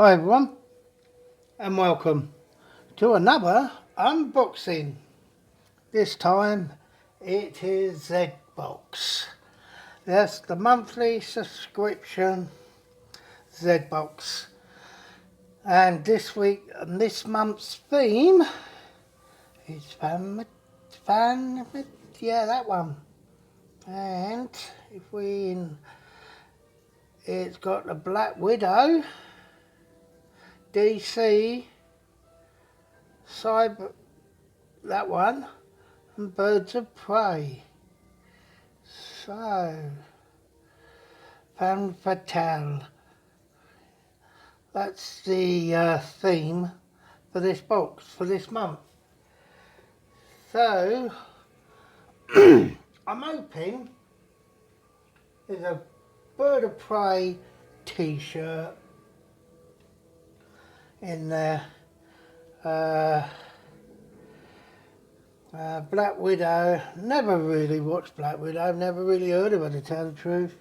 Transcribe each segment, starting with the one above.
Hi everyone and welcome to another unboxing. This time it is zbox. Yes, the monthly subscription zbox. And this week, this month's theme is yeah, that one. And it's got the Black Widow, DC, Cyber, that one, and Birds of Prey. So, femme fatale. That's the theme for this box, for this month. So, I'm hoping there's a Bird of Prey t-shirt in there. Black Widow, never really watched Black Widow, never really heard of her to tell the truth.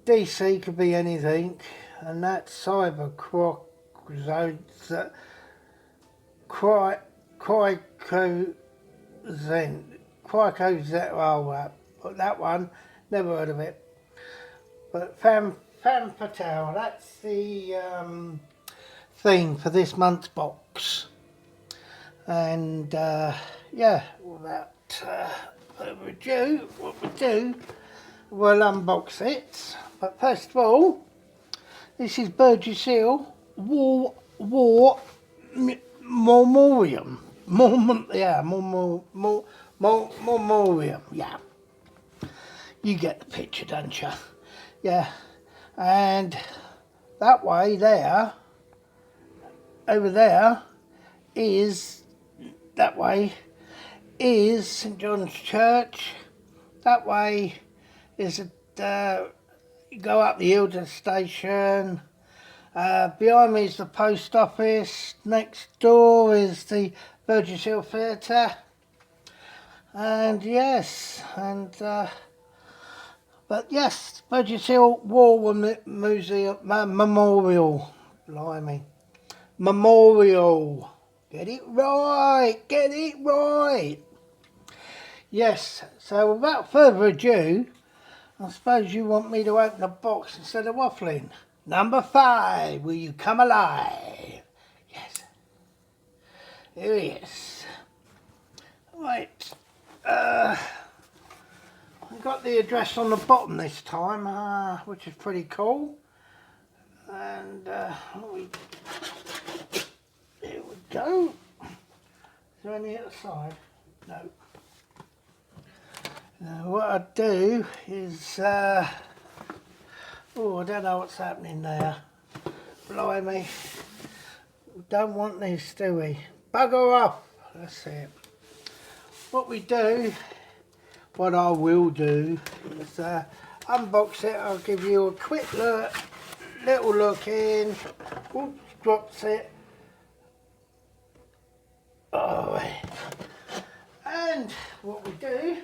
DC could be anything, and that Cyber but that one, never heard of it. But femme fatale, that's the theme for this month's box. And yeah, without further ado, what we'll do, we'll unbox it. But first of all, this is Burgess War Memoriam. Memoriam, yeah. You get the picture, don't you? Yeah. And that way there, over there, that way is St John's Church. That way is you go up the hill to the station. Behind me is the post office. Next door is the Burgess Hill Theatre. And yes, but yes, Burgess Hill War Museum Memorial. Blimey. Memorial. Get it right, get it right. Yes, so without further ado, I suppose you want me to open the box instead of waffling. Number 5, will you come alive? Yes. Here he is. Right. I've got the address on the bottom this time, which is pretty cool. And here we go. Is there any outside? No. Now what I do is, I don't know what's happening there. Blimey. We don't want this, do we? Bugger off. That's it. What I will do is unbox it. I'll give you a quick little look in. Oops, drops it. Oh, and what we do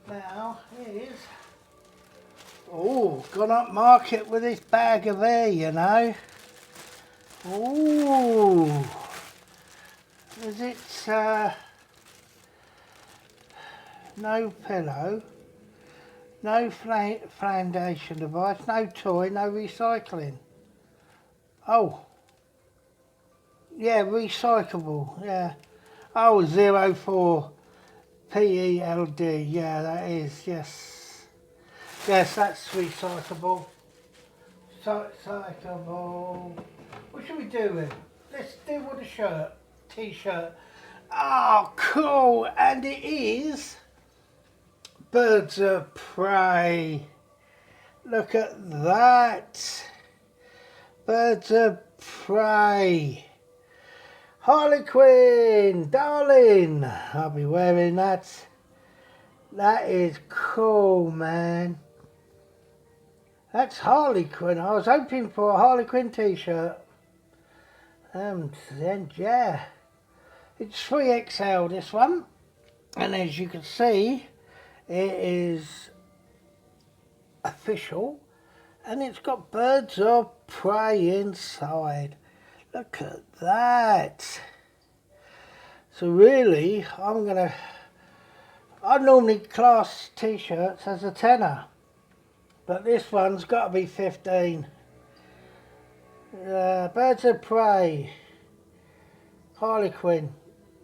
now is, gone up market with this bag of air, you know. Is it no pillow, no foundation device, no toy, no recycling. Oh, yeah, recyclable, yeah. Oh, 04 PELD, yeah, that is, yes. Yes, that's recyclable. Recyclable. What should we do with it? Let's do with a shirt, t-shirt. Oh, cool, and it is Birds of Prey. Look at that. Birds of Prey. Harley Quinn, darling. I'll be wearing that. That is cool, man. That's Harley Quinn. I was hoping for a Harley Quinn t-shirt. And yeah. It's 3XL, this one. And as you can see, it is official. And it's got Birds of Prey inside. Look at that. So really, I normally class t-shirts as a tenner, but this one's got to be 15. Birds of Prey, Harlequin.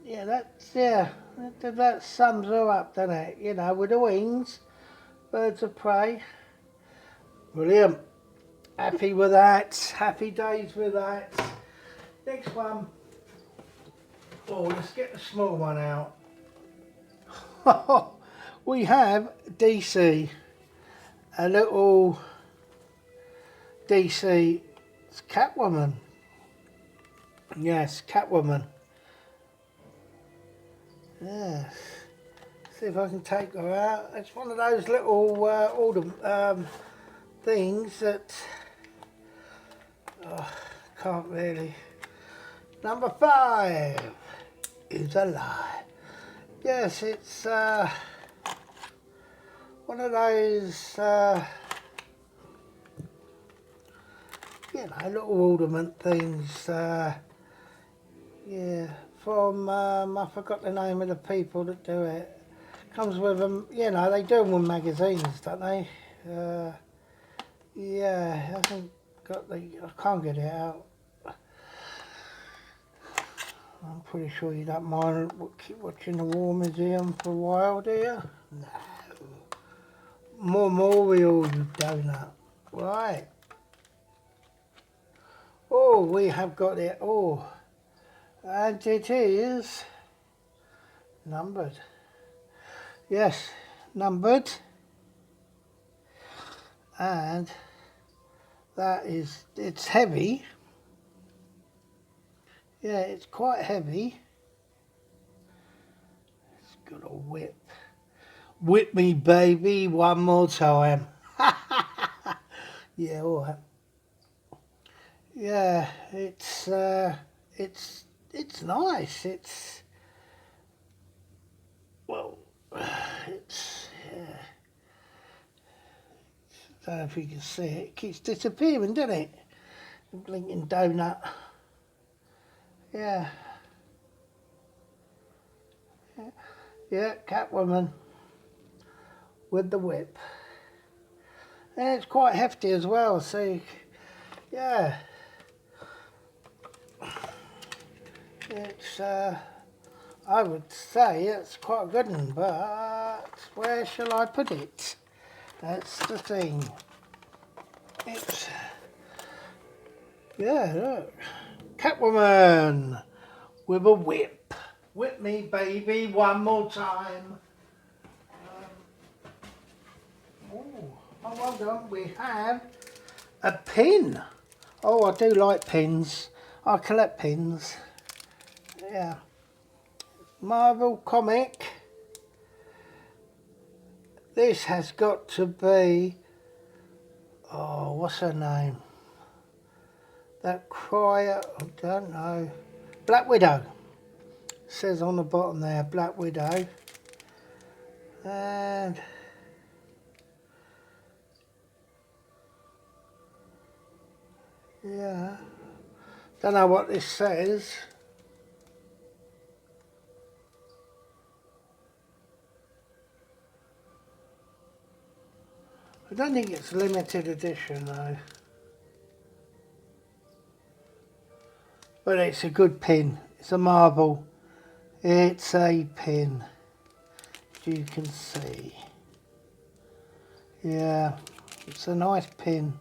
Yeah, that sums her up, doesn't it? You know, with the wings, Birds of Prey. Brilliant. Happy with that. Happy days with that. Next one. Oh, let's get the small one out. We have DC. A little DC. It's Catwoman. Yes, Catwoman. Yes. See if I can take her out. It's one of those little things that can't really. Number 5 is a lie. Yes, it's one of those you know, little ornament things. Yeah, from I forgot the name of the people that do it. Comes with them, you know, they do them with magazines, don't they? Yeah, I haven't got I can't get it out. I'm pretty sure you don't mind keep watching the War Museum for a while, do you? No. Memorial, you donut. Right. Oh, we have got it. Oh, and it is numbered. Yes, numbered. And that is, it's heavy. Yeah, it's quite heavy. It's got a whip. Whip me, baby, one more time. Yeah, all right. Yeah, it's nice. It's well, it's yeah. I don't know if you can see it. It keeps disappearing, doesn't it? The blinking donut. Yeah. Yeah, Catwoman with the whip. And it's quite hefty as well, so yeah. It's I would say it's quite a good one, but where shall I put it? That's the thing. It's yeah, look. Catwoman with a whip. Whip me, baby, one more time. Oh, well done. We have a pin. Oh, I do like pins. I collect pins. Yeah. Marvel comic. This has got to be, oh, what's her name? That crier, I don't know. Black Widow. Says on the bottom there, Black Widow. And yeah, don't know what this says. I don't think it's limited edition though. But it's a good pin. It's a marble. It's a pin. As you can see. Yeah, it's a nice pin.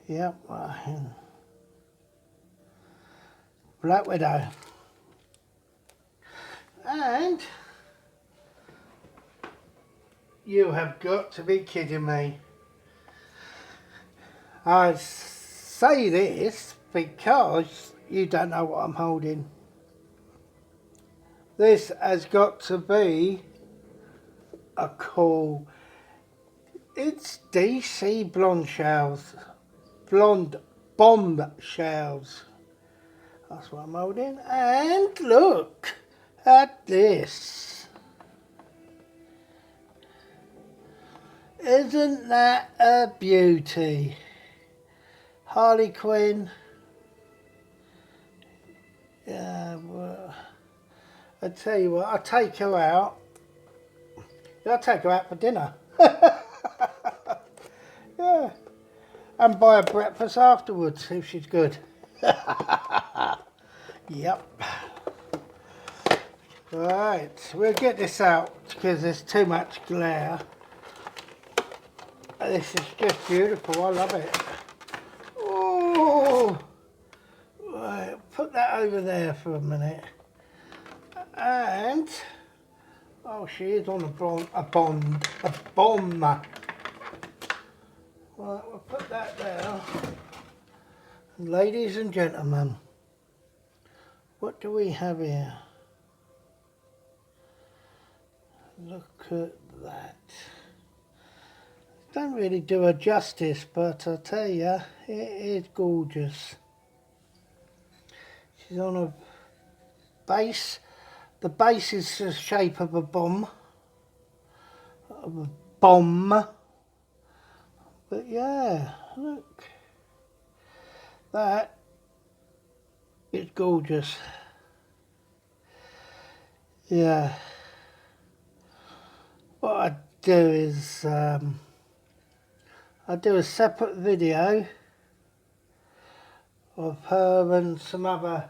Yep. Black Widow. And you have got to be kidding me. I say this because you don't know what I'm holding. This has got to be a cool. It's DC blonde shells. Blonde bomb shells. That's what I'm holding. And look at this. Isn't that a beauty? Harley Quinn. Yeah, well, I tell you what, I'll take her out. I'll take her out for dinner. Yeah, and buy her breakfast afterwards if she's good. Yep. Right, we'll get this out because there's too much glare. This is just beautiful, I love it. Oh, right, put that over there for a minute. And, oh, she is on a bomb. Right, we'll put that there. Ladies and gentlemen, what do we have here? Look at that. Don't really do her justice, but I tell you, it is gorgeous. She's on a base. The base is the shape of a bomb. But yeah, look. That is gorgeous. Yeah. What I do is I do a separate video of her and some other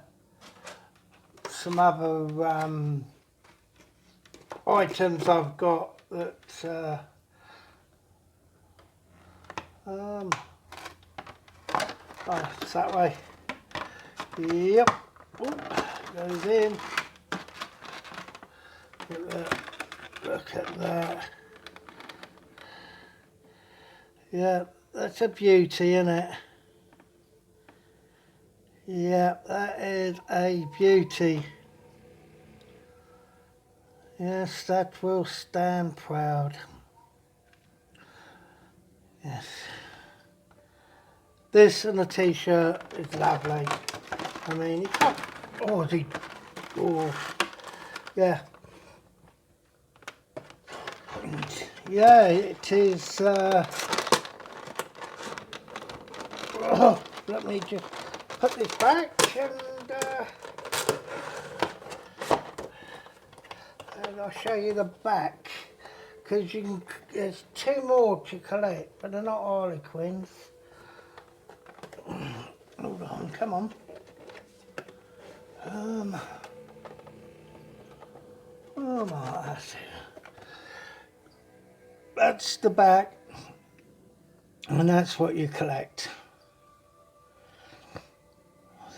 items I've got that oh, it's that way. Yep. Oop, goes in. Look at that. Yeah, that's a beauty, isn't it? Yeah, that is a beauty. Yes, that will stand proud. Yes. This and the t-shirt is lovely. I mean, you can't... Oh, is he... Oh, yeah. Yeah, it is... Oh, let me just put this back and I'll show you the back. Because you can... There's two more to collect, but they're not Harley Quinns. Hold on, come on. Oh my, that's the back, and that's what you collect.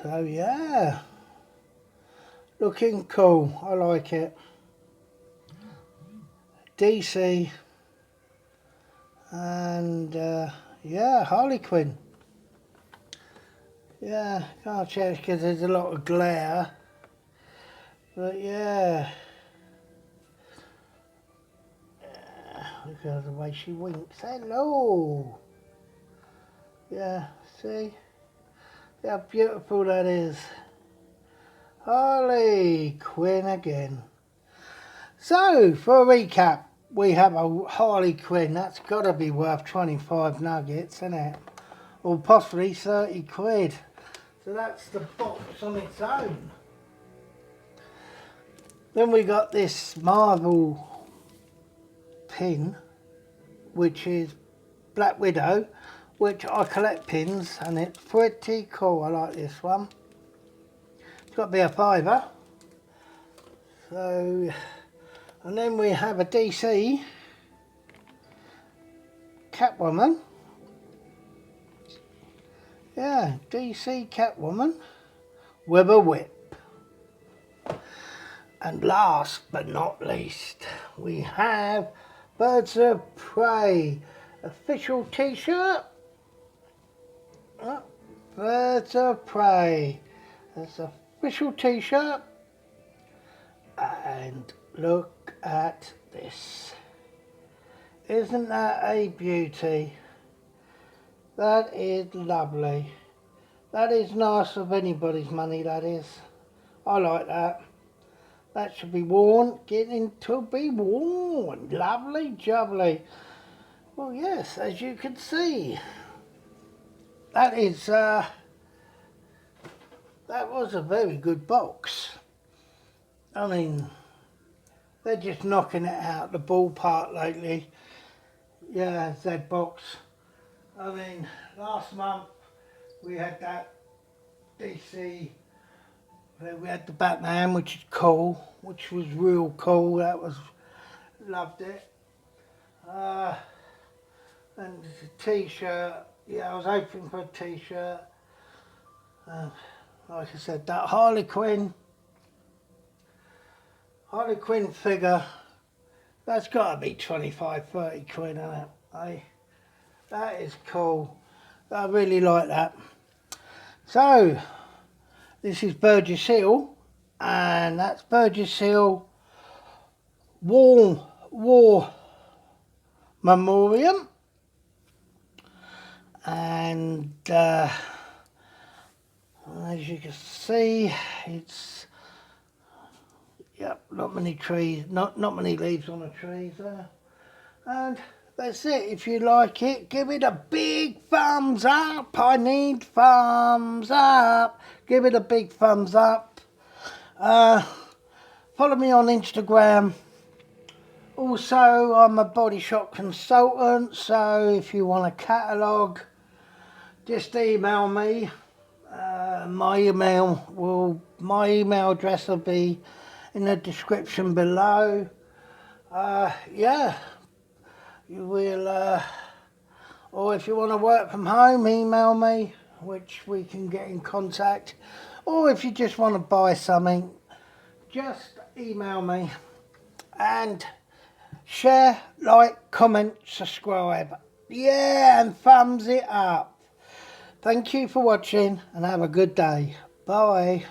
So yeah, looking cool, I like it. DC, and yeah, Harley Quinn. Yeah, can't change because there's a lot of glare, but yeah. Look at the way she winks. Hello. Yeah, see how beautiful that is. Harley Quinn again. So for a recap, we have a Harley Quinn. That's got to be worth 25 nuggets, isn't it? Or possibly 30 quid. So that's the box on its own. Then we got this Marvel pin, which is Black Widow, which I collect pins, and it's pretty cool. I like this one. It's got to be a fiver. So, and then we have a DC Catwoman. Yeah, DC Catwoman with a whip. And last but not least, we have Birds of Prey official t-shirt. Oh, Birds of Prey. That's an official t-shirt. And look at this. Isn't that a beauty? That is lovely. That is nice of anybody's money, that is. I like that. That should be worn, getting to be worn. Lovely jubbly. Well, yes, as you can see. that is, that was a very good box. I mean, they're just knocking it out the ballpark lately. Yeah, zbox. I mean, last month we had that DC, we had the Batman, which is cool, which was real cool. That was, loved it. And the t-shirt, yeah, I was hoping for a t-shirt. Like I said, that Harley Quinn figure, that's got to be 25-30 quid, isn't it? That is cool. I really like that. So, this is Burgess Hill, and that's Burgess Hill War Memorial. And as you can see, it's, yep, not many trees, not many leaves on the trees there. And that's it. If you like it, give it a big thumbs up. I need thumbs up. Give it a big thumbs up. Follow me on Instagram. Also, I'm a body shop consultant, so if you want a catalogue, just email me. My email address will be in the description below. Yeah, you will, or if you want to work from home, email me, which we can get in contact. Or if you just want to buy something, just email me. And share, like, comment, subscribe. Yeah, and thumbs it up. Thank you for watching and have a good day. Bye.